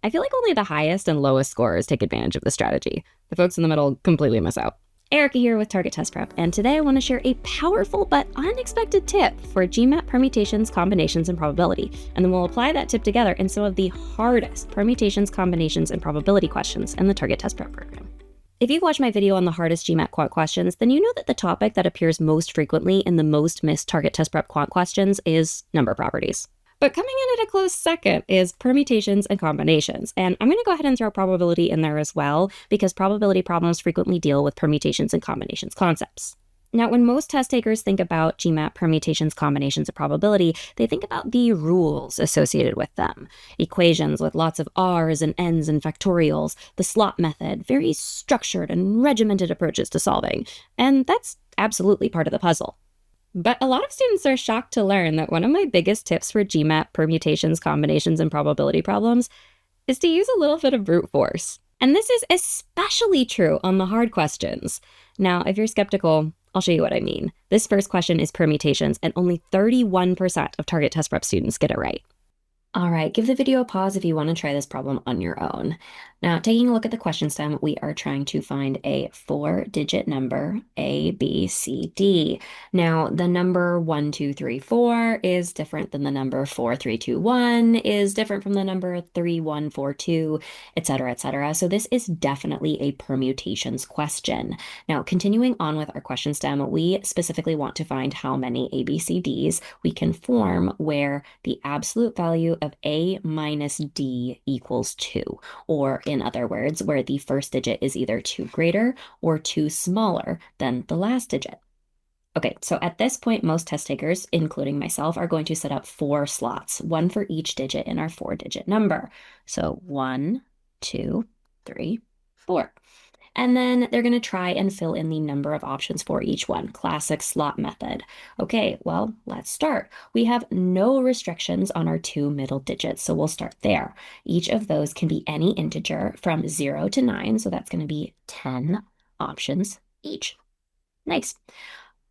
I feel like only the highest and lowest scorers take advantage of this strategy. The folks in the middle completely miss out. Erika here with Target Test Prep, and today I want to share a powerful but unexpected tip for GMAT permutations, combinations, and probability, and then we'll apply that tip together in some of the hardest permutations, combinations, and probability questions in the Target Test Prep program. If you've watched my video on the hardest GMAT Quant Questions, then you know that the topic that appears most frequently in the most missed Target Test Prep Quant Questions is number properties. But coming in at a close second is permutations and combinations. And I'm going to go ahead and throw probability in there as well, because probability problems frequently deal with permutations and combinations concepts. Now, when most test takers think about GMAT permutations, combinations, and probability, they think about the rules associated with them. Equations with lots of R's and N's and factorials, the slot method, very structured and regimented approaches to solving. And that's absolutely part of the puzzle. But a lot of students are shocked to learn that one of my biggest tips for GMAT permutations, combinations, and probability problems is to use a little bit of brute force. And this is especially true on the hard questions. Now, if you're skeptical, I'll show you what I mean. This first question is permutations, and only 31% of Target Test Prep students get it right. All right, give the video a pause if you want to try this problem on your own. Now, taking a look at the question stem, we are trying to find a 4-digit number, A, B, C, D. Now, the number 1, 2, 3, 4 is different than the number 4, 3, 2, 1, is different from the number 3, 1, 4, 2, etc., etc. So this is definitely a permutations question. Now, continuing on with our question stem, we specifically want to find how many A, B, C, Ds we can form where the absolute value of A minus D equals 2, or in other words, where the first digit is either 2 greater or 2 smaller than the last digit. Okay, so at this point, most test takers, including myself, are going to set up 4 slots, one for each digit in our 4-digit number. So 1, 2, 3, 4. And then they're going to try and fill in the number of options for each one. Classic slot method. Okay, well, let's start. We have no restrictions on our 2 middle digits, so we'll start there. Each of those can be any integer from 0 to 9, so that's going to be 10 options each. Nice.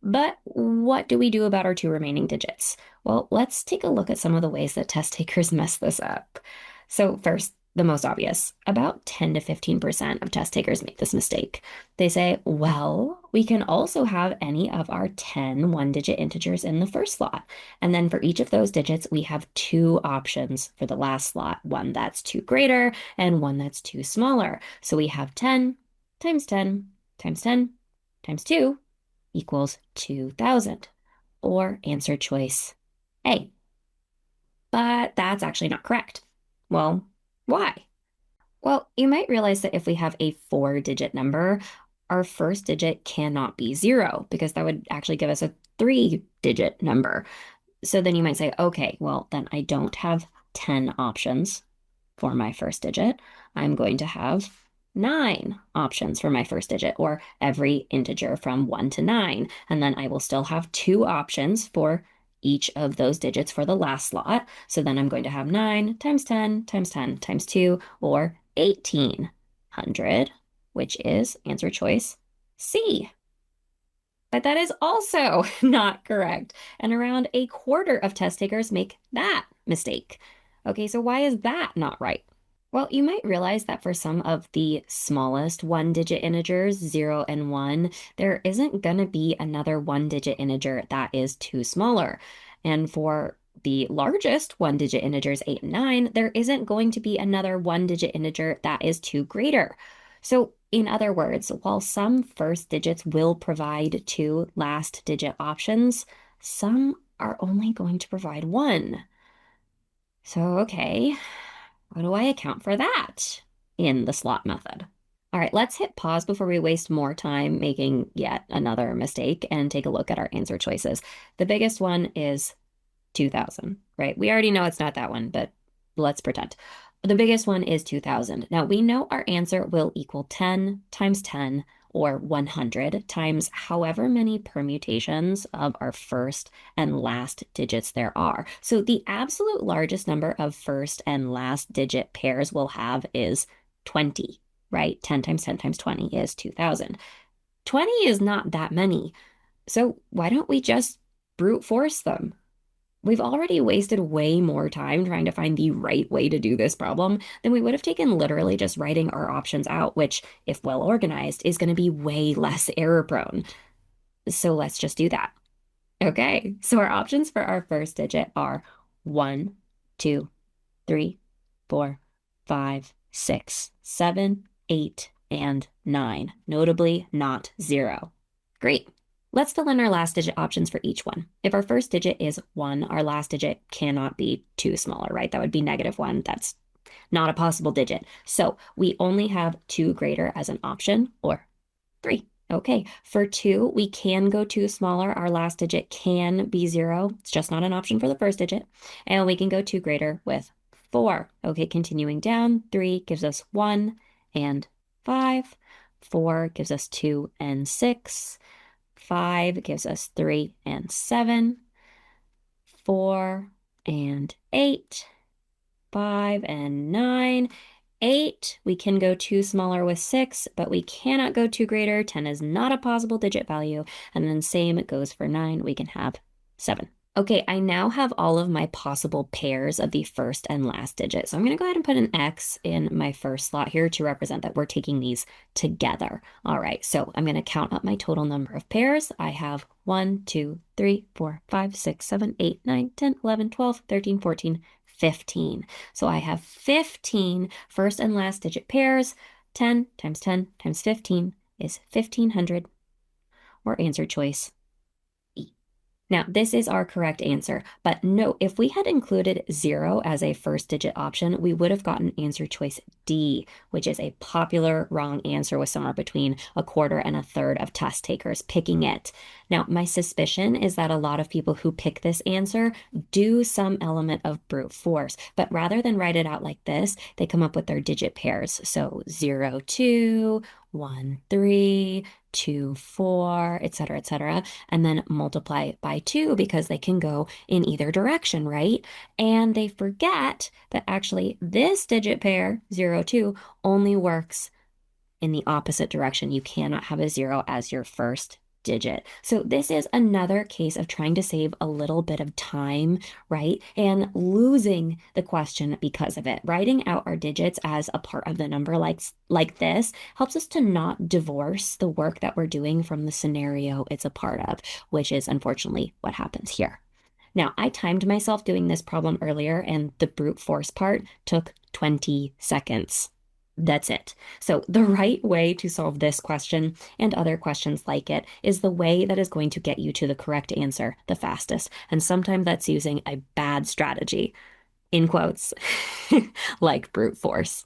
But what do we do about our 2 remaining digits? Well, let's take a look at some of the ways that test takers mess this up. So first, the most obvious, about 10 to 15% of test takers make this mistake. They say, well, we can also have any of our 10 one-digit integers in the first slot. And then for each of those digits, we have 2 options for the last slot, one that's 2 greater and one that's 2 smaller. So we have 10 times 10 times 10 times 2 equals 2,000, or answer choice A. But that's actually not correct. Well, why? Well, you might realize that if we have a 4-digit number, our first digit cannot be 0, because that would actually give us a 3-digit number. So then you might say, okay, well, then I don't have 10 options for my first digit. I'm going to have 9 options for my first digit, or every integer from 1 to 9. And then I will still have 2 options for each of those digits for the last slot. So then I'm going to have 9 times 10 times 10 times 2, or 1,800, which is answer choice C. But that is also not correct. And around a quarter of test takers make that mistake. Okay, so why is that not right? Well, you might realize that for some of the smallest 1-digit integers, 0 and 1, there isn't going to be another 1-digit integer that is 2 smaller. And for the largest 1-digit integers, 8 and 9, there isn't going to be another 1-digit integer that is 2 greater. So in other words, while some first digits will provide 2 last digit options, some are only going to provide 1. So, okay, how do I account for that in the slot method? All right, let's hit pause before we waste more time making yet another mistake and take a look at our answer choices. The biggest one is 2,000, right? We already know it's not that one, but let's pretend. The biggest one is 2,000. Now we know our answer will equal 10 times 10, or 100 times however many permutations of our first and last digits there are. So the absolute largest number of first and last digit pairs we'll have is 20, right? 10 times 10 times 20 is 2,000. 20 is not that many. So why don't we just brute force them? We've already wasted way more time trying to find the right way to do this problem than we would have taken literally just writing our options out, which, if well organized, is going to be way less error prone. So let's just do that. Okay, so our options for our first digit are 1, 2, 3, 4, 5, 6, 7, 8, and 9, notably not 0. Great. Let's fill in our last digit options for each one. If our first digit is 1, our last digit cannot be too smaller, right? That would be -1. That's not a possible digit. So we only have 2 greater as an option, or 3. Okay, for 2, we can go 2 smaller. Our last digit can be 0. It's just not an option for the first digit. And we can go 2 greater with 4. Okay, continuing down, 3 gives us 1 and 5. 4 gives us 2 and 6. 5 gives us 3 and 7. 4 and 8. 5 and 9. 8, we can go 2 smaller with 6, but we cannot go 2 greater. 10 is not a possible digit value. And then same goes for 9. We can have 7. Okay, I now have all of my possible pairs of the first and last digit. So I'm going to go ahead and put an X in my first slot here to represent that we're taking these together. All right, so I'm going to count up my total number of pairs. I have 1, 2, 3, 4, 5, 6, 7, 8, 9, 10, 11, 12, 13, 14, 15. So I have 15 first and last digit pairs. 10 times 10 times 15 is 1500, or answer choice E. Now, this is our correct answer, but note, if we had included 0 as a first digit option, we would have gotten answer choice D, which is a popular wrong answer with somewhere between a quarter and a third of test takers picking it. Now, my suspicion is that a lot of people who pick this answer do some element of brute force, but rather than write it out like this, they come up with their digit pairs. So 0, 2, 1, 3, 2, 4, etc., and then multiply by 2 because they can go in either direction, right? And they forget that actually this digit pair, 0, 2, only works in the opposite direction. You cannot have a 0 as your first digit. So this is another case of trying to save a little bit of time, right? And losing the question because of it. Writing out our digits as a part of the number like this helps us to not divorce the work that we're doing from the scenario it's a part of, which is unfortunately what happens here. Now, I timed myself doing this problem earlier, and the brute force part took 20 seconds. That's it. So the right way to solve this question and other questions like it is the way that is going to get you to the correct answer the fastest. And sometimes that's using a bad strategy, in quotes, like brute force.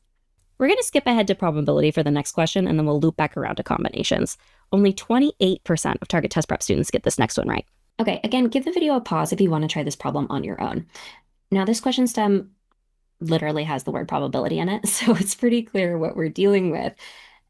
We're going to skip ahead to probability for the next question, and then we'll loop back around to combinations. Only 28% of Target Test Prep students get this next one right. Okay, again, give the video a pause if you want to try this problem on your own. Now, this question stem literally has the word probability in it, so it's pretty clear what we're dealing with.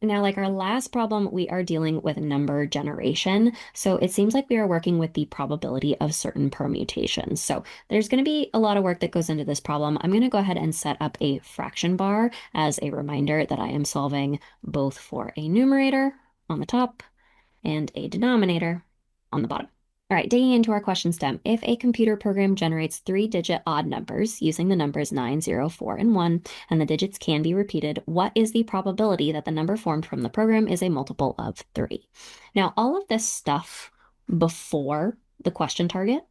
Now, like our last problem, we are dealing with number generation. So it seems like we are working with the probability of certain permutations. So there's going to be a lot of work that goes into this problem. I'm going to go ahead and set up a fraction bar as a reminder that I am solving both for a numerator on the top and a denominator on the bottom. All right, digging into our question stem. If a computer program generates 3-digit odd numbers using the numbers 9, 0, 4, and 1, and the digits can be repeated, what is the probability that the number formed from the program is a multiple of 3? Now, all of this stuff before the question target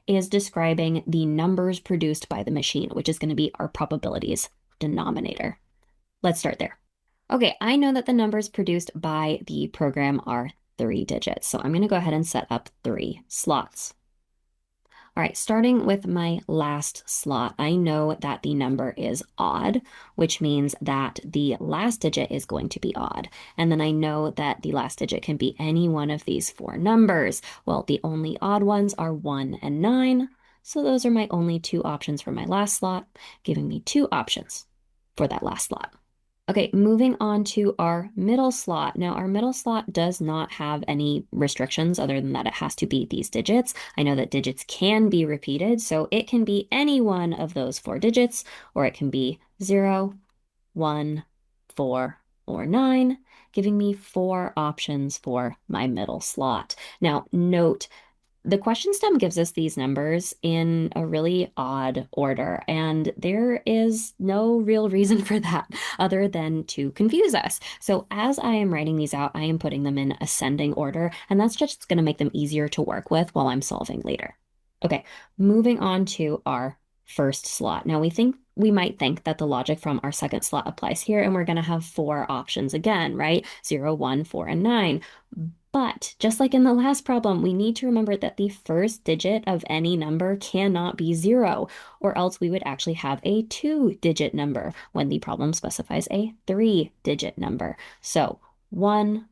is describing the numbers produced by the machine, which is going to be our probabilities denominator. Let's start there. Okay, I know that the numbers produced by the program are 3 digits. So I'm going to go ahead and set up 3 slots. All right, starting with my last slot, I know that the number is odd, which means that the last digit is going to be odd. And then I know that the last digit can be any one of these 4 numbers. Well, the only odd ones are 1 and 9. So those are my only 2 options for my last slot, giving me 2 options for that last slot. Okay, moving on to our middle slot. Now, our middle slot does not have any restrictions other than that it has to be these digits. I know that digits can be repeated, so it can be any one of those 4 digits, or it can be 0, 1, 4, or 9, giving me 4 options for my middle slot. Now, note The question stem gives us these numbers in a really odd order, and there is no real reason for that other than to confuse us. So as I am writing these out, I am putting them in ascending order, and that's just going to make them easier to work with while I'm solving later. Okay, moving on to our first slot. Now we might think that the logic from our second slot applies here, and we're going to have four options again, right? 0, 1, 4, and 9. But just like in the last problem, we need to remember that the first digit of any number cannot be 0, or else we would actually have a 2-digit number when the problem specifies a 3-digit number. So 1,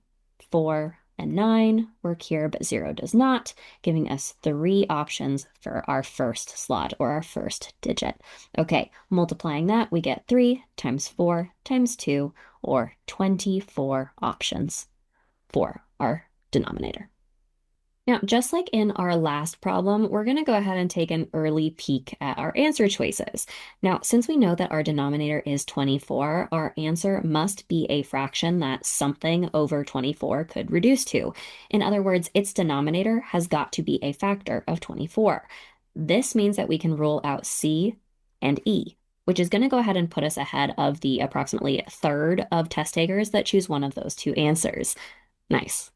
4, and 9 work here, but 0 does not, giving us 3 options for our first slot or our first digit. Okay, multiplying that, we get 3 times 4 times 2, or 24 options for our denominator. Now, just like in our last problem, we're going to go ahead and take an early peek at our answer choices. Now, since we know that our denominator is 24, our answer must be a fraction that something over 24 could reduce to. In other words, its denominator has got to be a factor of 24. This means that we can rule out C and E, which is going to go ahead and put us ahead of the approximately third of test takers that choose one of those two answers. Nice.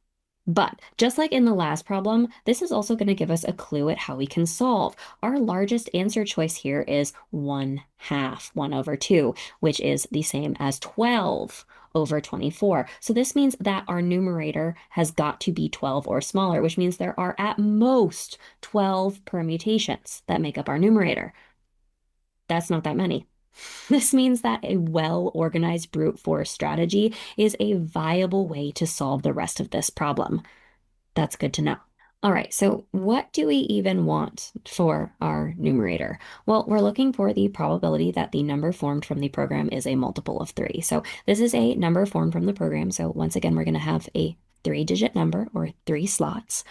But just like in the last problem, this is also going to give us a clue at how we can solve. Our largest answer choice here is 1/2, 1 over 2, which is the same as 12 over 24. So this means that our numerator has got to be 12 or smaller, which means there are at most 12 permutations that make up our numerator. That's not that many. This means that a well-organized brute force strategy is a viable way to solve the rest of this problem. That's good to know. All right, so what do we even want for our numerator? Well, we're looking for the probability that the number formed from the program is a multiple of 3. So this is a number formed from the program. So once again, we're going to have a 3-digit number or 3 slots,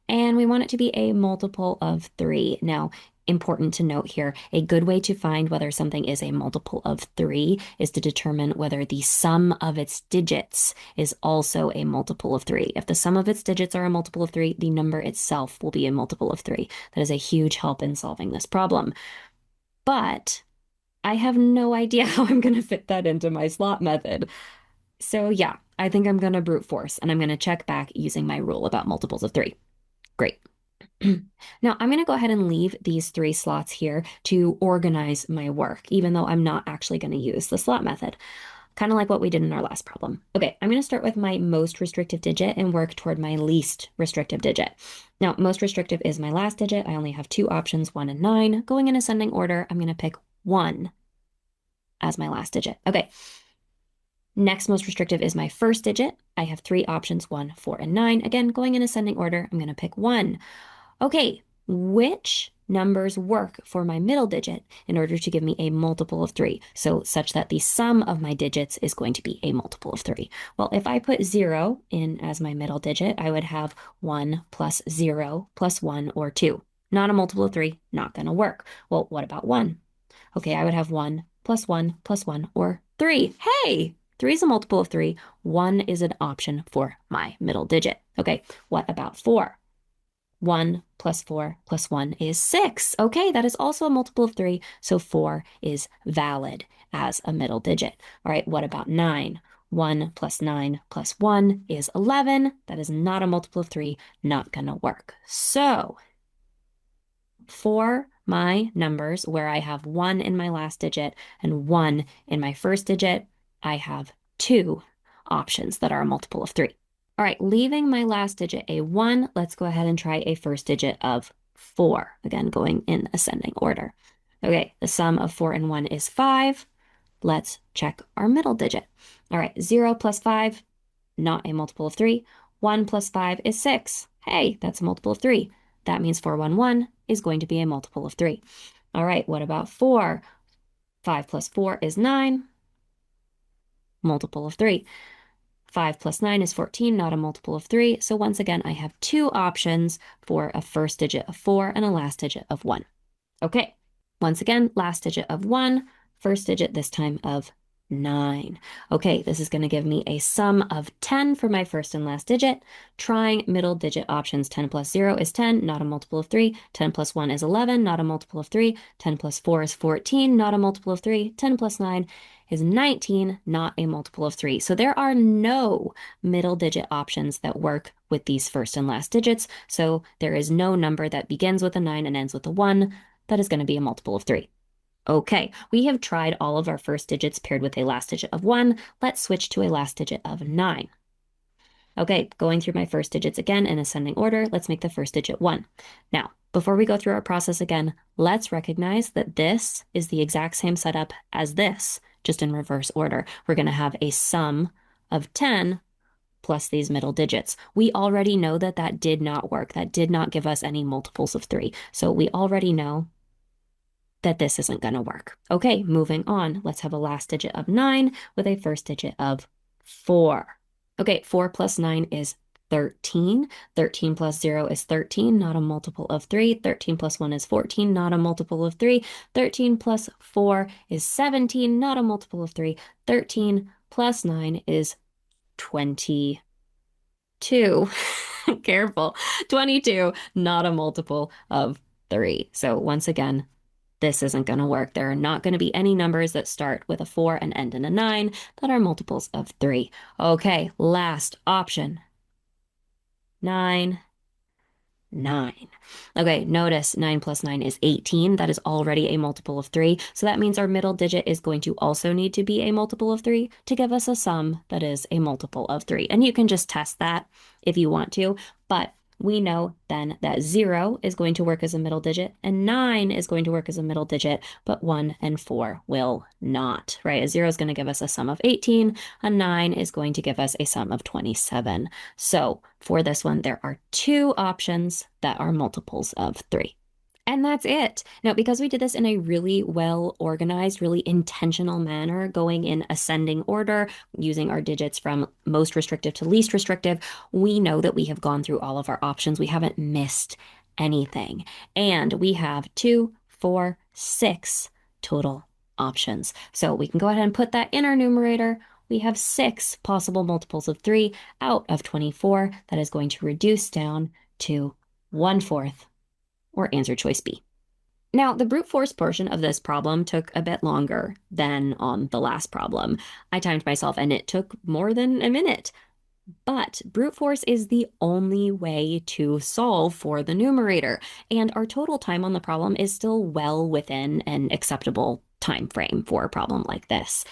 and we want it to be a multiple of 3. Now, important to note here, a good way to find whether something is a multiple of 3 is to determine whether the sum of its digits is also a multiple of 3. If the sum of its digits are a multiple of 3, the number itself will be a multiple of 3. That is a huge help in solving this problem. But I have no idea how I'm going to fit that into my slot method. So yeah, I think I'm going to brute force, and I'm going to check back using my rule about multiples of 3. Great. Now I'm going to go ahead and leave these 3 slots here to organize my work, even though I'm not actually going to use the slot method, kind of like what we did in our last problem. Okay, I'm going to start with my most restrictive digit and work toward my least restrictive digit. Now, most restrictive is my last digit. I only have 2 options, 1 and 9. Going in ascending order, I'm going to pick 1 as my last digit. Okay. Next most restrictive is my first digit. I have 3 options, 1, 4, and 9. Again, going in ascending order, I'm going to pick 1. Okay, which numbers work for my middle digit in order to give me a multiple of 3, so such that the sum of my digits is going to be a multiple of 3? Well, if I put 0 in as my middle digit, I would have 1 plus 0 plus 1 or 2. Not a multiple of 3, not going to work. Well, what about 1? Okay, I would have 1 plus 1 plus 1 or 3. Hey! 3 is a multiple of 3. 1 is an option for my middle digit. Okay, what about 4? 1 plus 4 plus 1 is 6. Okay, that is also a multiple of 3, so 4 is valid as a middle digit. All right, what about 9? 1 plus 9 plus 1 is 11. That is not a multiple of 3, not gonna work. So for my numbers where I have 1 in my last digit and 1 in my first digit, I have 2 options that are a multiple of 3. All right, leaving my last digit a 1, let's go ahead and try a first digit of 4. Again, going in ascending order. Okay, the sum of 4 and 1 is 5. Let's check our middle digit. All right, 0 plus 5, not a multiple of 3. 1 plus 5 is 6. Hey, that's a multiple of 3. That means 411 is going to be a multiple of 3. All right, what about 4? 5 plus 4 is 9. Multiple of 3. 5 plus 9 is 14, not a multiple of 3. So once again, I have 2 options for a first digit of 4 and a last digit of 1. Okay, once again, last digit of 1, first digit this time of 9. Okay, this is going to give me a sum of 10 for my first and last digit. Trying middle digit options. 10 plus 0 is 10, not a multiple of 3. 10 plus 1 is 11, not a multiple of 3. 10 plus 4 is 14, not a multiple of 3. 10 plus 9 is 19, not a multiple of 3. So there are no middle digit options that work with these first and last digits. So there is no number that begins with a 9 and ends with a 1 that is going to be a multiple of 3. Okay, we have tried all of our first digits paired with a last digit of 1. Let's switch to a last digit of 9. Okay, going through my first digits again in ascending order, let's make the first digit 1. Now, before we go through our process again, let's recognize that this is the exact same setup as this, just in reverse order. We're going to have a sum of 10 plus these middle digits. We already know that that did not work. That did not give us any multiples of 3. So we already know that this isn't going to work. Okay, moving on. Let's have a last digit of 9 with a first digit of 4. Okay, 4 plus 9 is 13. 13 plus 0 is 13, not a multiple of 3. 13 plus 1 is 14, not a multiple of 3. 13 plus 4 is 17, not a multiple of 3. 13 plus 9 is 22. Careful. 22, not a multiple of 3. So once again, this isn't going to work. There are not going to be any numbers that start with a 4 and end in a 9 that are multiples of 3. Okay, last option. 9, 9. Okay, notice 9 plus 9 is 18. That is already a multiple of 3. So that means our middle digit is going to also need to be a multiple of 3 to give us a sum that is a multiple of 3. And you can just test that if you want to, but we know then that 0 is going to work as a middle digit and 9 is going to work as a middle digit, but 1 and 4 will not, right? A 0 is going to give us a sum of 18, a 9 is going to give us a sum of 27. So for this one, there are 2 options that are multiples of 3. And that's it. Now, because we did this in a really well organized, really intentional manner, going in ascending order, using our digits from most restrictive to least restrictive, we know that we have gone through all of our options. We haven't missed anything. And we have 2, 4, 6 total options. So we can go ahead and put that in our numerator. We have 6 possible multiples of 3 out of 24. That is going to reduce down to 1/4, or answer choice B. Now, the brute force portion of this problem took a bit longer than on the last problem. I timed myself and it took more than a minute. But brute force is the only way to solve for the numerator, and our total time on the problem is still well within an acceptable time frame for a problem like this.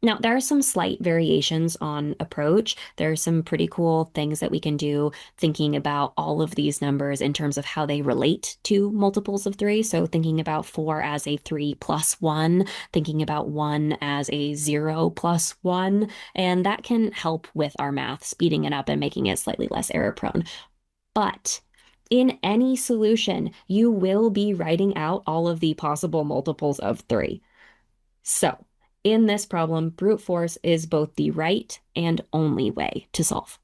Now, there are some slight variations on approach. There are some pretty cool things that we can do thinking about all of these numbers in terms of how they relate to multiples of 3. So thinking about 4 as a 3 plus 1, thinking about 1 as a 0 plus 1, and that can help with our math, speeding it up and making it slightly less error prone. But in any solution, you will be writing out all of the possible multiples of 3. So in this problem, brute force is both the right and only way to solve.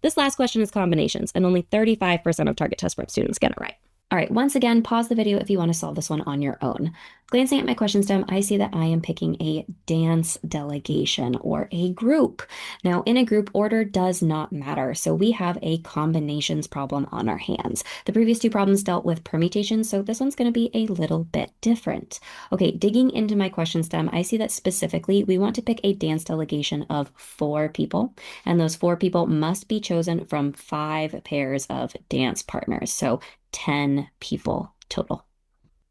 This last question is combinations, and only 35% of Target Test Prep students get it right. All right, once again, pause the video if you want to solve this one on your own. Glancing at my question stem, I see that I am picking a dance delegation or a group. Now, in a group, order does not matter, so we have a combinations problem on our hands. The previous 2 problems dealt with permutations, so this one's going to be a little bit different. Okay, digging into my question stem, I see that specifically we want to pick a dance delegation of 4 people, and those 4 people must be chosen from 5 pairs of dance partners. So 10 people total.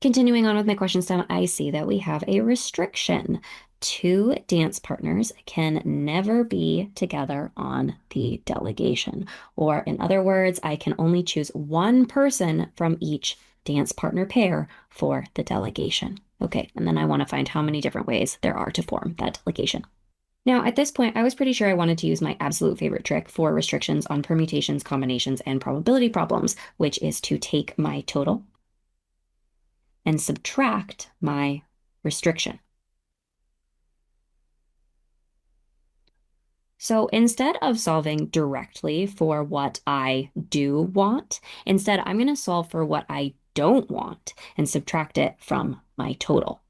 Continuing on with my question stem, I see that we have a restriction. 2 dance partners can never be together on the delegation. Or in other words, I can only choose 1 person from each dance partner pair for the delegation. Okay, and then I want to find how many different ways there are to form that delegation. Now, at this point, I was pretty sure I wanted to use my absolute favorite trick for restrictions on permutations, combinations, and probability problems, which is to take my total and subtract my restriction. So instead of solving directly for what I do want, instead I'm going to solve for what I don't want and subtract it from my total.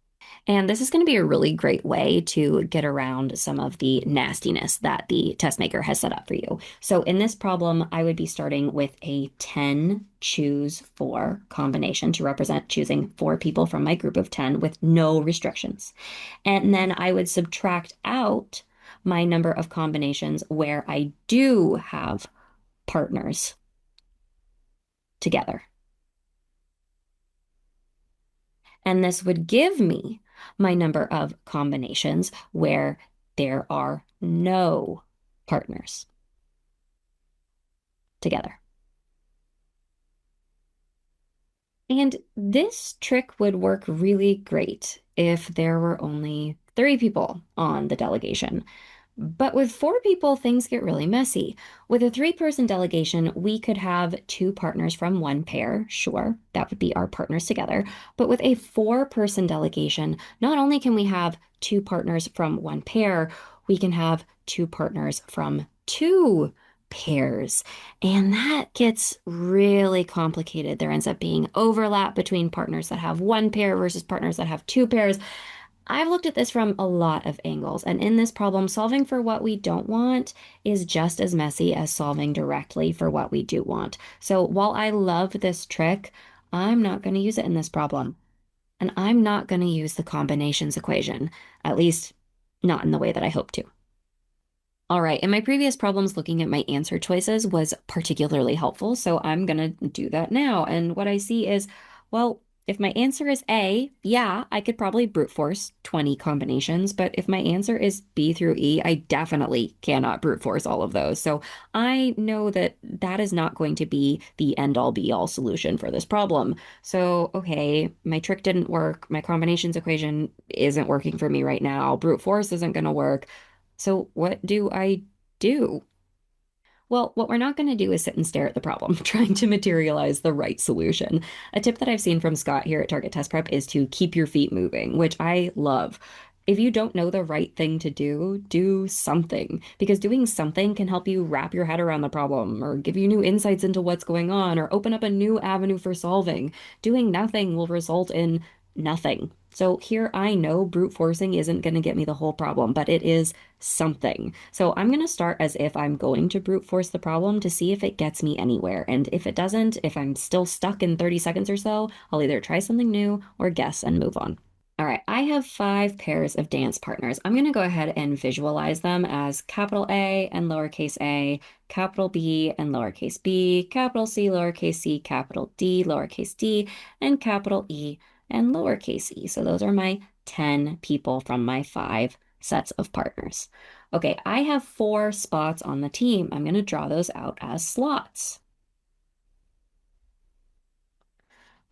And this is going to be a really great way to get around some of the nastiness that the test maker has set up for you. So in this problem, I would be starting with a 10 choose 4 combination to represent choosing 4 people from my group of 10 with no restrictions. And then I would subtract out my number of combinations where I do have partners together. And this would give me my number of combinations where there are no partners together. And this trick would work really great if there were only 3 people on the delegation. But with 4 people, things get really messy. With a 3-person delegation, we could have 2 partners from one pair. Sure, that would be our partners together. But with a 4-person delegation, not only can we have 2 partners from one pair, we can have 2 partners from 2 pairs. And that gets really complicated. There ends up being overlap between partners that have one pair versus partners that have 2 pairs. I've looked at this from a lot of angles, and in this problem, solving for what we don't want is just as messy as solving directly for what we do want. So while I love this trick, I'm not going to use it in this problem. And I'm not going to use the combinations equation, at least not in the way that I hope to. All right, in my previous problems, looking at my answer choices was particularly helpful, so I'm gonna do that now. And what I see is, well, if my answer is A, yeah, I could probably brute force 20 combinations, but if my answer is B through E, I definitely cannot brute force all of those. So I know that that is not going to be the end-all be-all solution for this problem. So, okay, my trick didn't work, my combinations equation isn't working for me right now, brute force isn't gonna work. So what do I do? Well, what we're not going to do is sit and stare at the problem, trying to materialize the right solution. A tip that I've seen from Scott here at Target Test Prep is to keep your feet moving, which I love. If you don't know the right thing to do something, because doing something can help you wrap your head around the problem or give you new insights into what's going on or open up a new avenue for solving. Doing nothing will result in nothing. So here I know brute forcing isn't going to get me the whole problem, but it is something. So I'm going to start as if I'm going to brute force the problem to see if it gets me anywhere. And if it doesn't, if I'm still stuck in 30 seconds or so, I'll either try something new or guess and move on. All right, I have 5 pairs of dance partners. I'm going to go ahead and visualize them as capital A and lowercase a, capital B and lowercase b, capital C, lowercase c, capital D, lowercase d, and capital E and lowercase e. So those are my 10 people from my 5 sets of partners. Okay, I have 4 spots on the team. I'm going to draw those out as slots.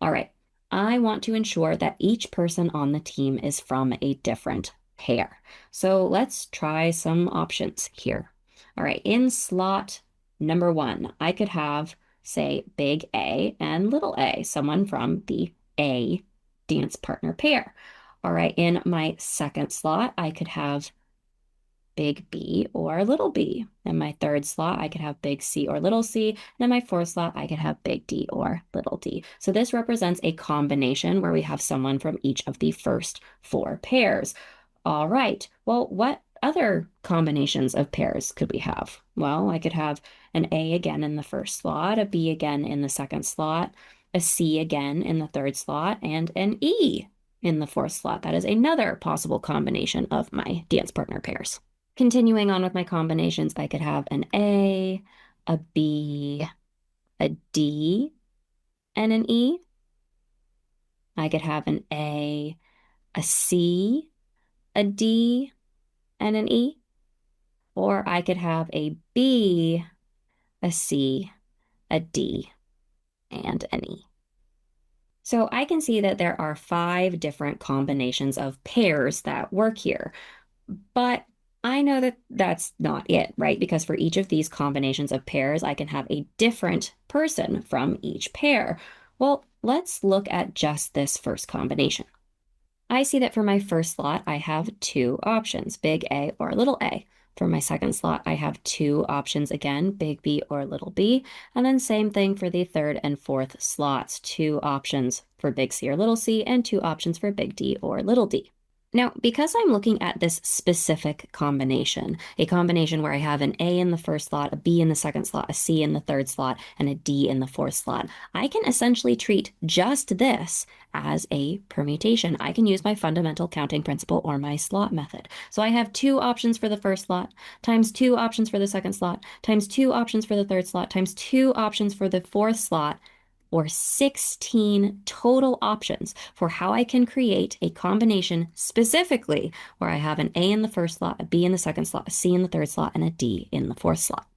All right, I want to ensure that each person on the team is from a different pair. So let's try some options here. All right, in slot number 1, I could have, say, big A and little a, someone from the A dance partner pair. All right, in my second slot, I could have big B or little b. In my third slot, I could have big C or little c. And in my fourth slot, I could have big D or little d. So this represents a combination where we have someone from each of the first 4 pairs. All right, well, what other combinations of pairs could we have? Well, I could have an A again in the first slot, a B again in the second slot, a C again in the third slot, and an E in the fourth slot. That is another possible combination of my dance partner pairs. Continuing on with my combinations, I could have an A, a B, a D, and an E. I could have an A, a C, a D, and an E. Or I could have a B, a C, a D, and an E. So I can see that there are 5 different combinations of pairs that work here. But I know that that's not it, right? Because for each of these combinations of pairs, I can have a different person from each pair. Well, let's look at just this first combination. I see that for my first slot, I have 2 options, big A or little a. For my second slot, I have 2 options again, big B or little b. And then same thing for the third and fourth slots, 2 options for big C or little c, and 2 options for big D or little d. Now, because I'm looking at this specific combination, a combination where I have an A in the first slot, a B in the second slot, a C in the third slot, and a D in the fourth slot, I can essentially treat just this as a permutation. I can use my fundamental counting principle or my slot method. So I have 2 options for the first slot, times 2 options for the second slot, times 2 options for the third slot, times 2 options for the fourth slot, or 16 total options for how I can create a combination specifically where I have an A in the first slot, a B in the second slot, a C in the third slot, and a D in the fourth slot.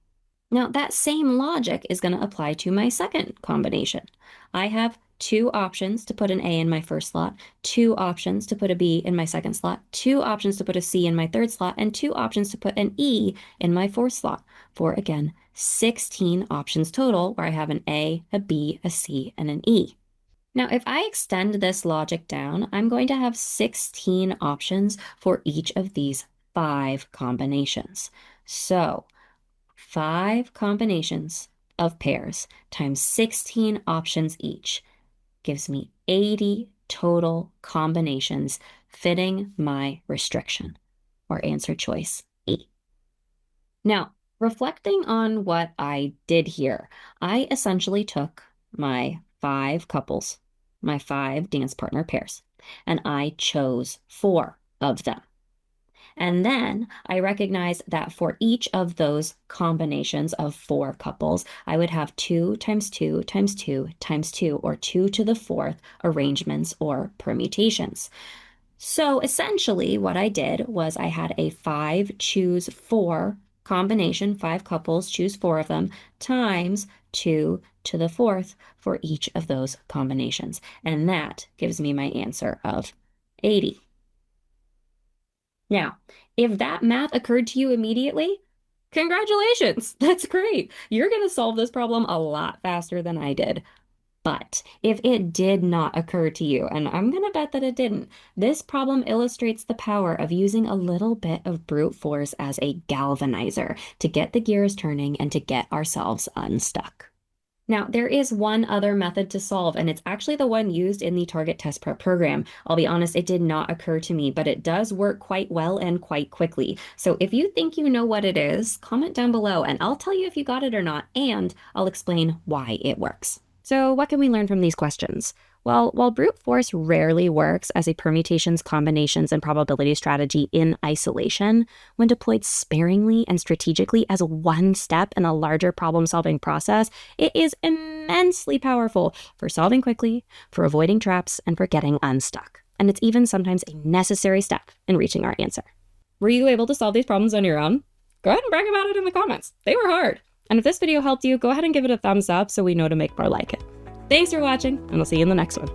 Now, that same logic is going to apply to my second combination. I have 2 options to put an A in my first slot, 2 options to put a B in my second slot, 2 options to put a C in my third slot, and 2 options to put an E in my fourth slot, for again, 16 options total where I have an A, a B, a C, and an E. Now, if I extend this logic down, I'm going to have 16 options for each of these 5 combinations. So 5 combinations of pairs times 16 options each gives me 80 total combinations fitting my restriction, or answer choice E. Now, reflecting on what I did here, I essentially took my 5 couples, my 5 dance partner pairs, and I chose 4 of them. And then I recognized that for each of those combinations of 4 couples, I would have 2 times 2 times 2 times 2, or 2 to the 4th arrangements or permutations. So essentially what I did was I had a 5 choose 4 combination, 5 couples, choose 4 of them, times 2 to the 4th for each of those combinations. And that gives me my answer of 80. Now, if that math occurred to you immediately, congratulations, that's great. You're going to solve this problem a lot faster than I did. But if it did not occur to you, and I'm going to bet that it didn't, this problem illustrates the power of using a little bit of brute force as a galvanizer to get the gears turning and to get ourselves unstuck. Now, there is one other method to solve, and it's actually the one used in the Target Test Prep program. I'll be honest, it did not occur to me, but it does work quite well and quite quickly. So if you think you know what it is, comment down below, and I'll tell you if you got it or not, and I'll explain why it works. So what can we learn from these questions? Well, while brute force rarely works as a permutations, combinations, and probability strategy in isolation, when deployed sparingly and strategically as one step in a larger problem-solving process, it is immensely powerful for solving quickly, for avoiding traps, and for getting unstuck. And it's even sometimes a necessary step in reaching our answer. Were you able to solve these problems on your own? Go ahead and brag about it in the comments. They were hard. And if this video helped you, go ahead and give it a thumbs up so we know to make more like it. Thanks for watching, and I'll see you in the next one.